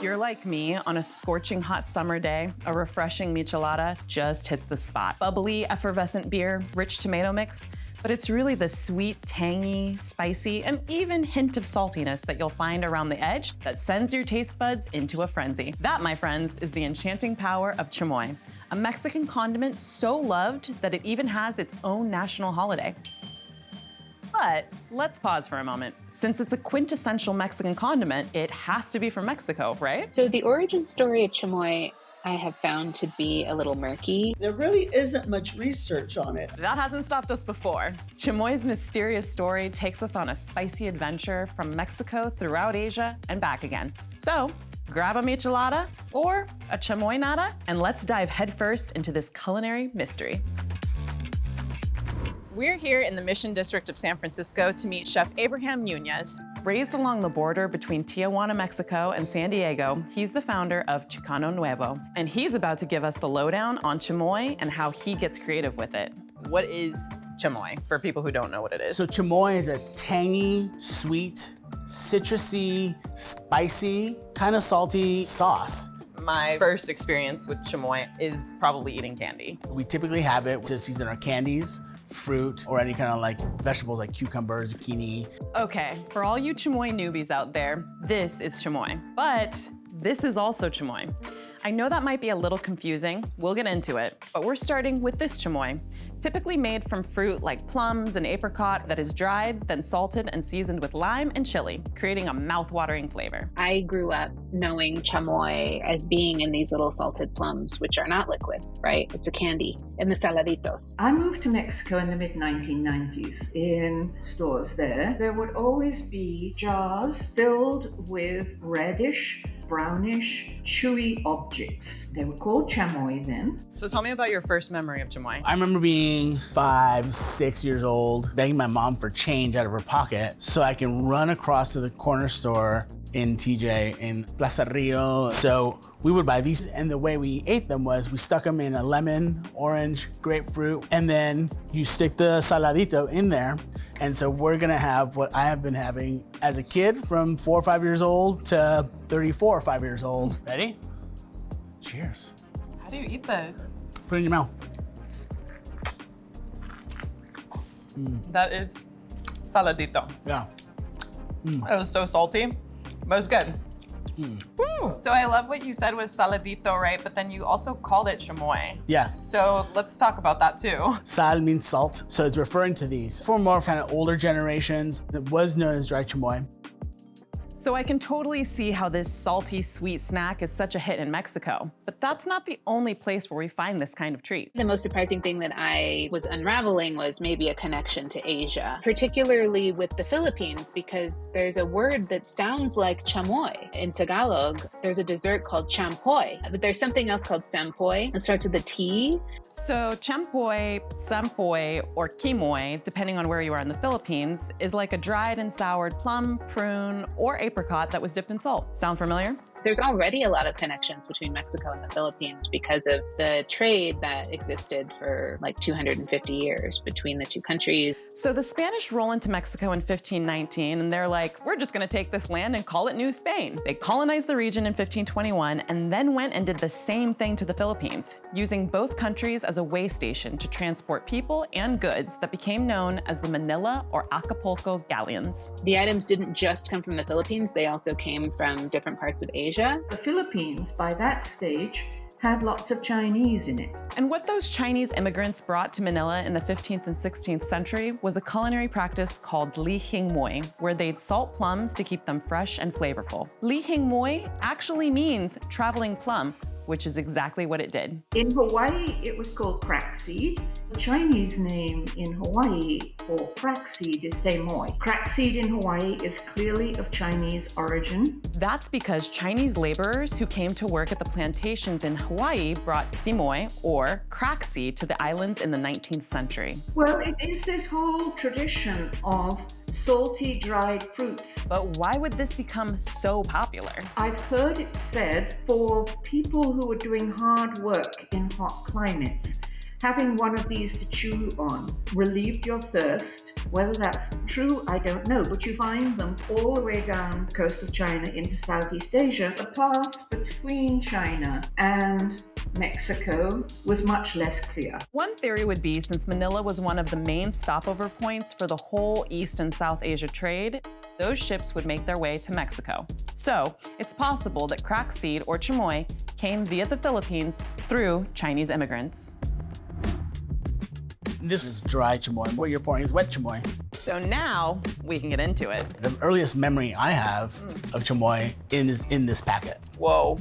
If you're like me, on a scorching hot summer day, a refreshing michelada just hits the spot. Bubbly, effervescent beer, rich tomato mix, but it's really the sweet, tangy, spicy, and even hint of saltiness that you'll find around the edge that sends your taste buds into a frenzy. That, my friends, is the enchanting power of chamoy, a Mexican condiment so loved that it even has its own national holiday. But let's pause for a moment. Since it's a quintessential Mexican condiment, it has to be from Mexico, right? So the origin story of chamoy I have found to be a little murky. There really isn't much research on it. That hasn't stopped us before. Chamoy's mysterious story takes us on a spicy adventure from Mexico throughout Asia and back again. So grab a michelada or a chamoy nada, and let's dive headfirst into this culinary mystery. We're here in the Mission District of San Francisco to meet Chef Abraham Nuñez. Raised along the border between Tijuana, Mexico and San Diego, he's the founder of Chicáno Nuevo. And he's about to give us the lowdown on chamoy and how he gets creative with it. What is chamoy, for people who don't know what it is? So chamoy is a tangy, sweet, citrusy, spicy, kind of salty sauce. My first experience with chamoy is probably eating candy. We typically have it to season our candies, fruit, or any kind of like vegetables like cucumber, zucchini. Okay, for all you chamoy newbies out there, this is chamoy. But this is also chamoy. I know that might be a little confusing. We'll get into it, but we're starting with this chamoy, typically made from fruit like plums and apricot that is dried, then salted and seasoned with lime and chili, creating a mouth-watering flavor. I grew up knowing chamoy as being in these little salted plums, which are not liquid, right? It's a candy, in the saladitos. I moved to Mexico in the mid-1990s. In stores there would always be jars filled with reddish, brownish, chewy objects. They were called chamoy then. So tell me about your first memory of chamoy. I remember being 5, 6 years old, begging my mom for change out of her pocket so I can run across to the corner store in TJ in Plaza Rio. So we would buy these, and the way we ate them was we stuck them in a lemon, orange, grapefruit, and then you stick the saladito in there. And so we're gonna have what I have been having as a kid from 4 or 5 years old to 34 or 5 years old. Ready? Cheers. How do you eat those? Put it in your mouth. That is saladito. Yeah. It was so salty, but it's good. Woo! So I love what you said was saladito, right? But then you also called it chamoy. Yeah. So let's talk about that too. Sal means salt, so it's referring to these. For more kind of older generations, it was known as dry chamoy. So I can totally see how this salty, sweet snack is such a hit in Mexico. But that's not the only place where we find this kind of treat. The most surprising thing that I was unraveling was maybe a connection to Asia, particularly with the Philippines, because there's a word that sounds like chamoy. In Tagalog, there's a dessert called champoy, but there's something else called sampoy. It starts with a T. So champoy, sampoy, or kimoy, depending on where you are in the Philippines, is like a dried and soured plum, prune, or apricot that was dipped in salt. Sound familiar? There's already a lot of connections between Mexico and the Philippines because of the trade that existed for like 250 years between the two countries. So the Spanish roll into Mexico in 1519, and they're like, we're just gonna take this land and call it New Spain. They colonized the region in 1521 and then went and did the same thing to the Philippines, using both countries as a way station to transport people and goods that became known as the Manila or Acapulco galleons. The items didn't just come from the Philippines, they also came from different parts of Asia. The Philippines, by that stage, had lots of Chinese in it. And what those Chinese immigrants brought to Manila in the 15th and 16th century was a culinary practice called li hing moy, where they'd salt plums to keep them fresh and flavorful. Li hing moy actually means traveling plum, which is exactly what it did. In Hawaii, it was called crackseed. The Chinese name in Hawaii for crackseed is samoy. Crackseed in Hawaii is clearly of Chinese origin. That's because Chinese laborers who came to work at the plantations in Hawaii brought simoy, or crackseed, to the islands in the 19th century. Well, it is this whole tradition of salty dried fruits. But why would this become so popular? I've heard it said for people who are doing hard work in hot climates, Having one of these to chew on relieved your thirst. Whether that's true, I don't know, but you find them all the way down the coast of China into Southeast Asia. The path between China and Mexico was much less clear. One theory would be, since Manila was one of the main stopover points for the whole East and South Asia trade, those ships would make their way to Mexico. So it's possible that crack seed, or chamoy, came via the Philippines through Chinese immigrants. This is dry chamoy. What you're pouring is wet chamoy. So now we can get into it. The earliest memory I have of chamoy is in this packet. Whoa.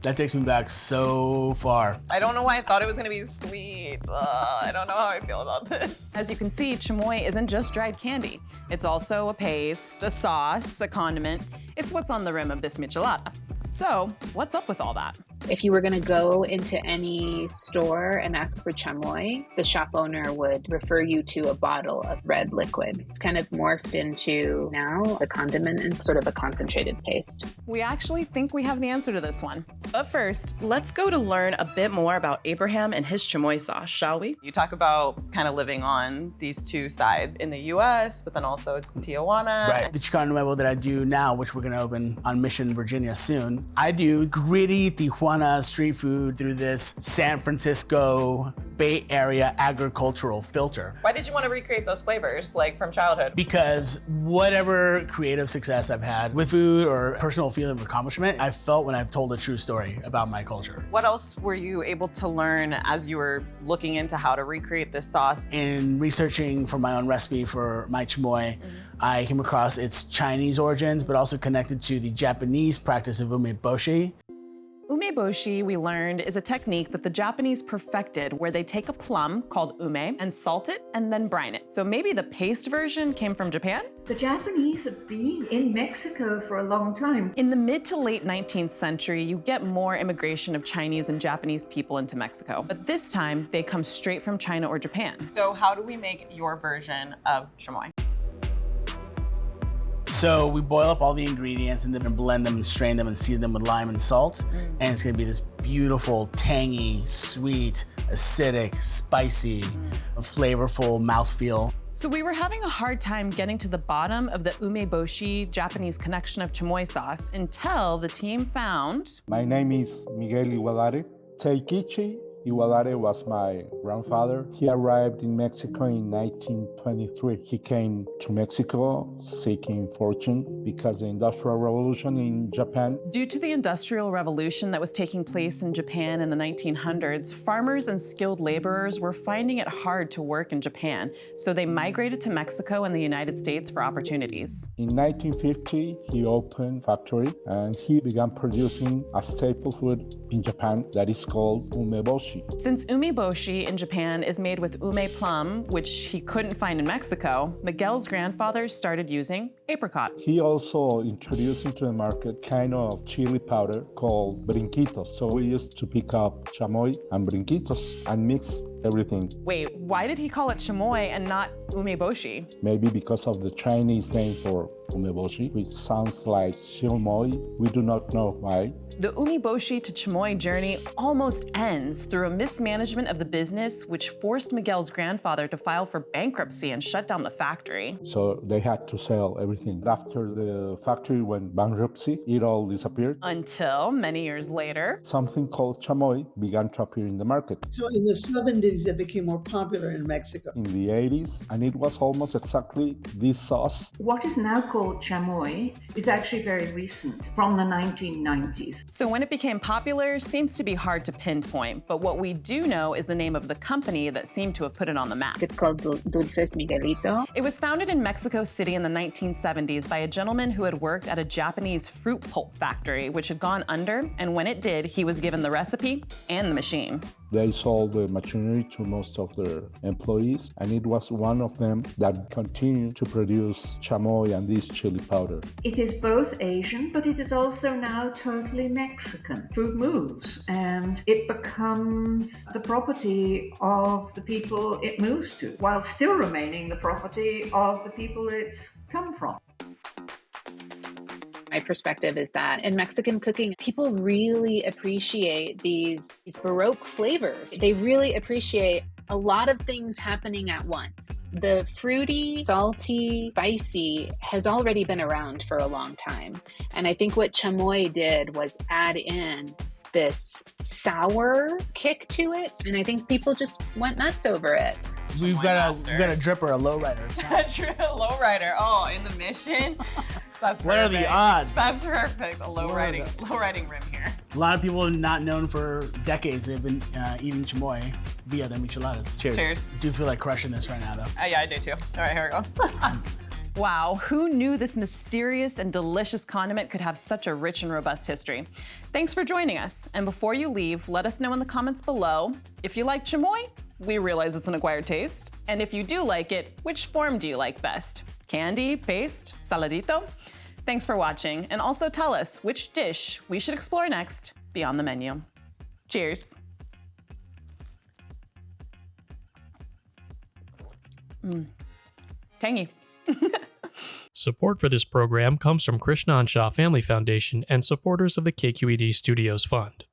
That takes me back so far. I don't know why I thought it was gonna be sweet. I don't know how I feel about this. As you can see, chamoy isn't just dried candy. It's also a paste, a sauce, a condiment. It's what's on the rim of this michelada. So what's up with all that? If you were going to go into any store and ask for chamoy, the shop owner would refer you to a bottle of red liquid. It's kind of morphed into now the condiment and sort of a concentrated paste. We actually think we have the answer to this one. But first, let's go to learn a bit more about Abraham and his chamoy sauce, shall we? You talk about kind of living on these two sides in the US, but then also Tijuana. Right. The Chicáno Nuevo that I do now, which we're gonna open on Mission, Virginia soon, I do gritty Tijuana street food through this San Francisco Bay Area agricultural filter. Why did you want to recreate those flavors, like from childhood? Because whatever creative success I've had with food or personal feeling of accomplishment, I felt when I've told a true story about my culture. What else were you able to learn as you were looking into how to recreate this sauce? In researching for my own recipe for my chamoy, I came across its Chinese origins, but also connected to the Japanese practice of umeboshi. Umeboshi, we learned, is a technique that the Japanese perfected where they take a plum called ume and salt it and then brine it. So maybe the paste version came from Japan? The Japanese have been in Mexico for a long time. In the mid to late 19th century, you get more immigration of Chinese and Japanese people into Mexico. But this time, they come straight from China or Japan. So how do we make your version of chamoy? So we boil up all the ingredients and then blend them and strain them and season them with lime and salt. And it's gonna be this beautiful, tangy, sweet, acidic, spicy, flavorful mouthfeel. So we were having a hard time getting to the bottom of the umeboshi Japanese connection of chamoy sauce until the team found... My name is Miguel Igualare. Teikichi Igualare was my grandfather. He arrived in Mexico in 1923. He came to Mexico seeking fortune because the Industrial Revolution in Japan. Due to the Industrial Revolution that was taking place in Japan in the 1900s, farmers and skilled laborers were finding it hard to work in Japan, so they migrated to Mexico and the United States for opportunities. In 1950, he opened a factory and he began producing a staple food in Japan that is called umeboshi. Since umeboshi in Japan is made with ume plum, which he couldn't find in Mexico, Miguel's grandfather started using apricot. He also introduced into the market kind of chili powder called brinquitos. So we used to pick up chamoy and brinquitos and mix everything. Wait, why did he call it chamoy and not umeboshi? Maybe because of the Chinese name for umeboshi, which sounds like shilmoy. We do not know why. The umeboshi to chamoy journey almost ends through a mismanagement of the business, which forced Miguel's grandfather to file for bankruptcy and shut down the factory. So they had to sell everything. After the factory went bankruptcy, it all disappeared. Until many years later, something called chamoy began to appear in the market. So in the 70s, it became more popular in Mexico. In the 80s, and it was almost exactly this sauce. What is now called chamoy is actually very recent, from the 1990s. So when it became popular seems to be hard to pinpoint, but what we do know is the name of the company that seemed to have put it on the map. It's called Dulces Miguelito. It was founded in Mexico City in the 1970s by a gentleman who had worked at a Japanese fruit pulp factory, which had gone under, and when it did, he was given the recipe and the machine. They sold the machinery to most of their employees, and it was one of them that continued to produce chamoy and this chili powder. It is both Asian, but it is also now totally Mexican. Food moves, and it becomes the property of the people it moves to, while still remaining the property of the people it's come from. My perspective is that in Mexican cooking, people really appreciate these Baroque flavors. They really appreciate a lot of things happening at once. The fruity, salty, spicy has already been around for a long time. And I think what Chamoy did was add in this sour kick to it. And I think people just went nuts over it. We've got a dripper, a lowrider. Lowrider. Oh, in the Mission? That's perfect. What are the odds? That's perfect. A low riding rim here. A lot of people not known for decades, they've been eating chamoy via their micheladas. Cheers. Cheers. I do feel like crushing this right now, though. Yeah, I do too. All right, here we go. Wow, who knew this mysterious and delicious condiment could have such a rich and robust history? Thanks for joining us. And before you leave, let us know in the comments below if you like chamoy. We realize it's an acquired taste. And if you do like it, which form do you like best? Candy, paste, saladito? Thanks for watching, and also tell us which dish we should explore next beyond the menu. Cheers. Tangy. Support for this program comes from Krishnan Shah Family Foundation and supporters of the KQED Studios Fund.